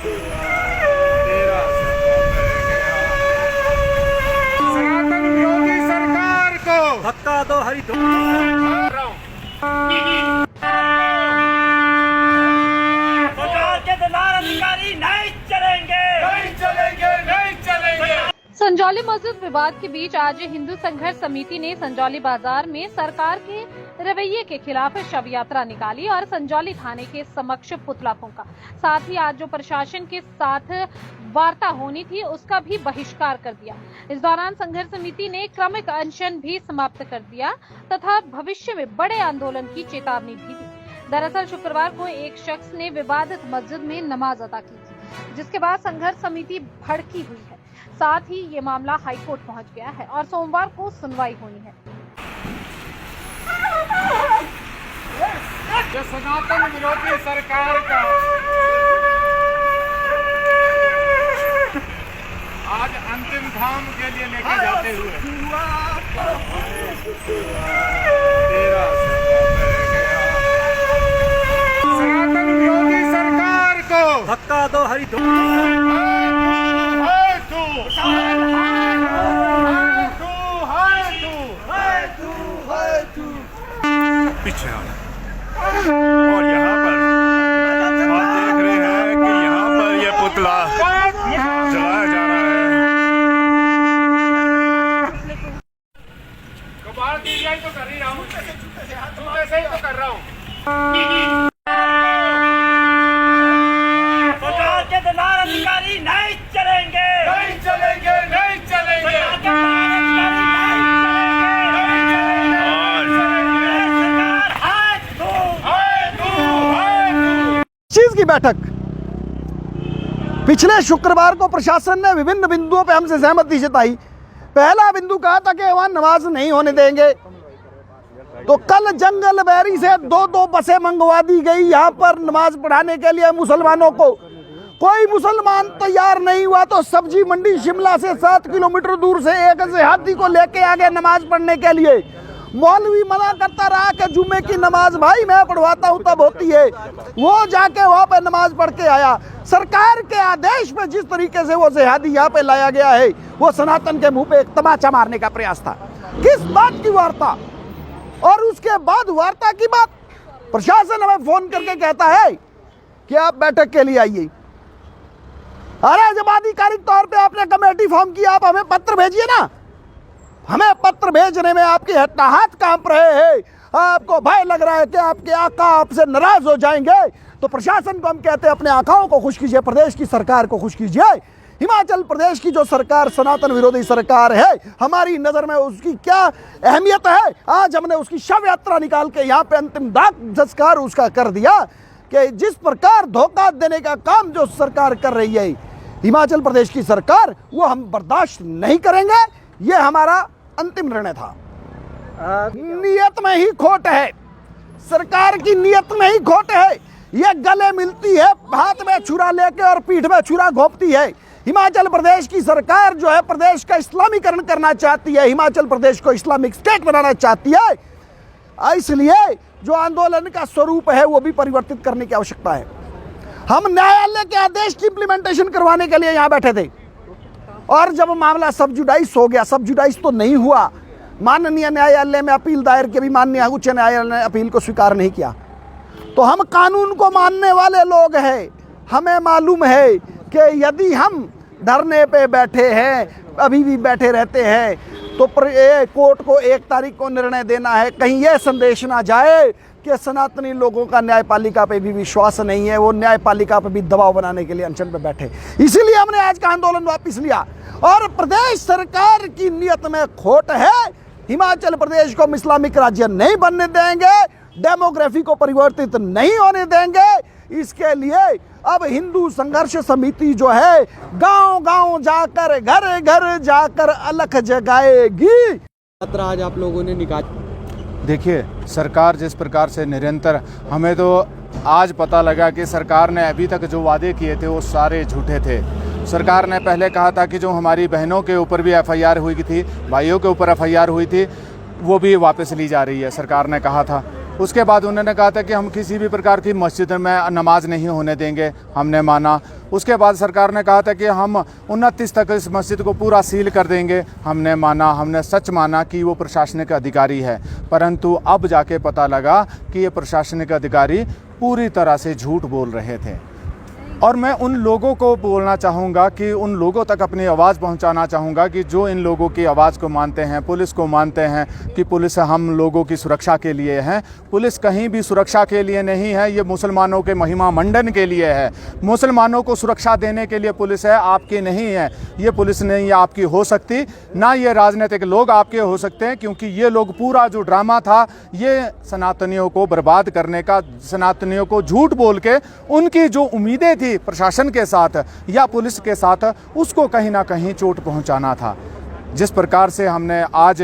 सनातन विरोधी सरकार को धक्का दो हरी सरकार के दलाल अधिकारी नहीं चलेंगे, नहीं चलेंगे, नहीं चलेंगे। संजौली मस्जिद विवाद के बीच आज हिंदू संघर्ष समिति ने संजौली बाजार में सरकार के रवैये के खिलाफ शव यात्रा निकाली और संजौली थाने के समक्ष पुतला फूंका। साथ ही आज जो प्रशासन के साथ वार्ता होनी थी उसका भी बहिष्कार कर दिया। इस दौरान संघर्ष समिति ने क्रमिक अनशन भी समाप्त कर दिया तथा भविष्य में बड़े आंदोलन की चेतावनी भी दी। दरअसल शुक्रवार को एक शख्स ने विवादित मस्जिद में नमाज अदा की थी, जिसके बाद संघर्ष समिति भड़की हुई है। साथ ही ये मामला हाईकोर्ट पहुंच गया है और सोमवार को सुनवाई होनी है। जो सनातन विरोधी सरकार का आज अंतिम धाम के लिए लेके जाते हुए सनातन विरोधी सरकार को धक्का दो हरी पीछे आना। और यहाँ पर आप देख रहे हैं कि यहाँ पर ये पुतला जलाया जा रहा है। कबाड़ की जाए तो कर ही रहा हूँ, ऐसे ही तो कर रहा हूँ। सरकार के दलाल अधिकारी नहीं चलेंगे, नहीं चलेंगे, नहीं चलेंगे। चीज की बैठक पिछले शुक्रवार को प्रशासन ने विभिन्न बिंदुओं पे हमसे सहमति जताई। पहला बिंदु कहा था कि वहां नमाज नहीं होने देंगे, तो कल जंगल बैरी से दो बसें मंगवा दी गई यहाँ पर नमाज पढ़ाने के लिए मुसलमानों को। कोई मुसलमान तैयार नहीं हुआ तो सब्जी मंडी शिमला से 7 किलोमीटर दूर से एक देहाती को लेके आ गए नमाज पढ़ने के लिए। मौलवी मना करता रहा कि जुम्मे की नमाज भाई मैं पढ़वाता हूँ तब होती है। वो जाके वहाँ पे नमाज पढ़ के आया। सरकार के आदेश में जिस तरीके से वो जिहादी यहाँ पे लाया गया है वो सनातन के मुंह पे एक तमाचा मारने का प्रयास था। किस बात की वार्ता? और उसके बाद वार्ता की बात प्रशासन हमें फोन करके कहता है कि आप बैठक के लिए आइए। अरे जब आधिकारिक तौर पे आपने कमेटी फॉर्म की, आप हमें पत्र भेजिए ना। हमें पत्र भेजने में आपके हाथ कांप रहे हैं, आपको भय लग रहा है कि आपके आका आपसे नाराज हो जाएंगे। तो प्रशासन को हम कहते हैं अपने आकाओं को खुश कीजिए, प्रदेश की सरकार को खुश कीजिए। हिमाचल प्रदेश की जो सरकार सनातन विरोधी सरकार है, हमारी नज़र में उसकी क्या अहमियत है। आज हमने उसकी शव यात्रा निकाल के यहाँ पे अंतिम दाग संस्कार उसका कर दिया कि जिस प्रकार धोखा देने का काम जो सरकार कर रही है हिमाचल प्रदेश की सरकार, वो हम बर्दाश्त नहीं करेंगे। ये हमारा अंतिम निर्णय था। नियत में ही खोट है, सरकार की नियत में ही खोट है। ये गले मिलती है हाथ में छुरा लेके और पीठ में छुरा घोंपती है। हिमाचल प्रदेश की सरकार जो है प्रदेश का इस्लामीकरण करना चाहती है, हिमाचल प्रदेश को इस्लामिक स्टेट बनाना चाहती है। इसलिए जो आंदोलन का स्वरूप है वो भी परिवर्तित करने की आवश्यकता है। हम न्यायालय के आदेश की इम्प्लीमेंटेशन करवाने के लिए यहाँ बैठे थे और जब मामला सब जुडाइस हो गया, सब जुडाइस तो नहीं हुआ, माननीय न्यायालय में अपील दायर की, भी माननीय उच्च न्यायालय ने अपील को स्वीकार नहीं किया। तो हम कानून को मानने वाले लोग हैं, हमें मालूम है कि यदि हम धरने पे बैठे हैं, अभी भी बैठे रहते हैं, तो कोर्ट को 1 तारीख को निर्णय देना है। कहीं यह संदेश ना जाए कि सनातनी लोगों का न्यायपालिका पे भी विश्वास नहीं है, वो न्यायपालिका पे भी दबाव बनाने के लिए अनशन पे बैठे। इसीलिए हमने आज का आंदोलन वापस लिया और प्रदेश सरकार की नियत में खोट है। हिमाचल प्रदेश को हम इस्लामिक राज्य नहीं बनने देंगे, डेमोग्राफी को परिवर्तित नहीं होने देंगे। इसके लिए अब हिंदू संघर्ष समिति जो है गांव-गांव जाकर, घर घर जाकर अलख जगाएगी। यात्रा आज आप लोगों ने निकाली। देखिए, सरकार जिस प्रकार से निरंतर, हमें तो आज पता लगा कि सरकार ने अभी तक जो वादे किए थे वो सारे झूठे थे। सरकार ने पहले कहा था कि जो हमारी बहनों के ऊपर भी एफआईआर हुई थी, भाइयों के ऊपर एफआईआर हुई थी, वो भी वापस ली जा रही है, सरकार ने कहा था। उसके बाद उन्होंने कहा था कि हम किसी भी प्रकार की मस्जिद में नमाज नहीं होने देंगे, हमने माना। उसके बाद सरकार ने कहा था कि हम 29 तक इस मस्जिद को पूरा सील कर देंगे। हमने माना, हमने सच माना कि वो प्रशासनिक अधिकारी है, परंतु अब जाके पता लगा कि ये प्रशासनिक अधिकारी पूरी तरह से झूठ बोल रहे थे। और मैं उन लोगों को बोलना चाहूँगा कि उन लोगों तक अपनी आवाज़ पहुँचाना चाहूँगा कि जो इन लोगों की आवाज़ को मानते हैं, पुलिस को मानते हैं कि पुलिस हम लोगों की सुरक्षा के लिए है। पुलिस कहीं भी सुरक्षा के लिए नहीं है, ये मुसलमानों के महिमा मंडन के लिए है। मुसलमानों को सुरक्षा देने के लिए पुलिस है, आपकी नहीं है। ये पुलिस नहीं आपकी हो सकती, ना ये राजनीतिक लोग आपके हो सकते हैं, क्योंकि ये लोग पूरा जो ड्रामा था ये सनातनियों को बर्बाद करने का, सनातनियों को झूठ बोल के उनकी जो उम्मीदें थी प्रशासन के साथ या पुलिस के साथ, उसको कहीं ना कहीं चोट पहुंचाना था। जिस प्रकार से हमने आज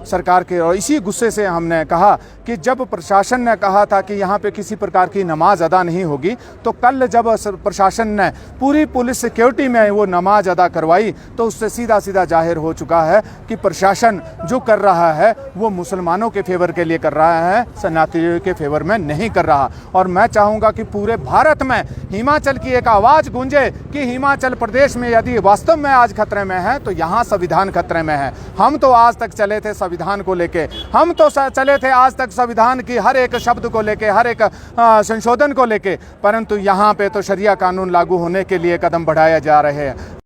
सरकार के, और इसी गुस्से से हमने कहा कि जब प्रशासन ने कहा था कि यहाँ पे किसी प्रकार की नमाज अदा नहीं होगी, तो कल जब प्रशासन ने पूरी पुलिस सिक्योरिटी में वो नमाज अदा करवाई, तो उससे सीधा सीधा जाहिर हो चुका है कि प्रशासन जो कर रहा है वो मुसलमानों के फेवर के लिए कर रहा है, सनातनियों के फेवर में नहीं कर रहा। और मैं चाहूँगा कि पूरे भारत में हिमाचल की एक आवाज़ गूंजे कि हिमाचल प्रदेश में यदि वास्तव में आज खतरे में है तो यहाँ संविधान खतरे में है। हम तो आज तक चले थे संविधान को लेके, हम तो चले थे आज तक संविधान की हर एक शब्द को लेके, हर एक संशोधन को लेके, परंतु यहाँ पे तो शरिया कानून लागू होने के लिए कदम बढ़ाए जा रहे हैं।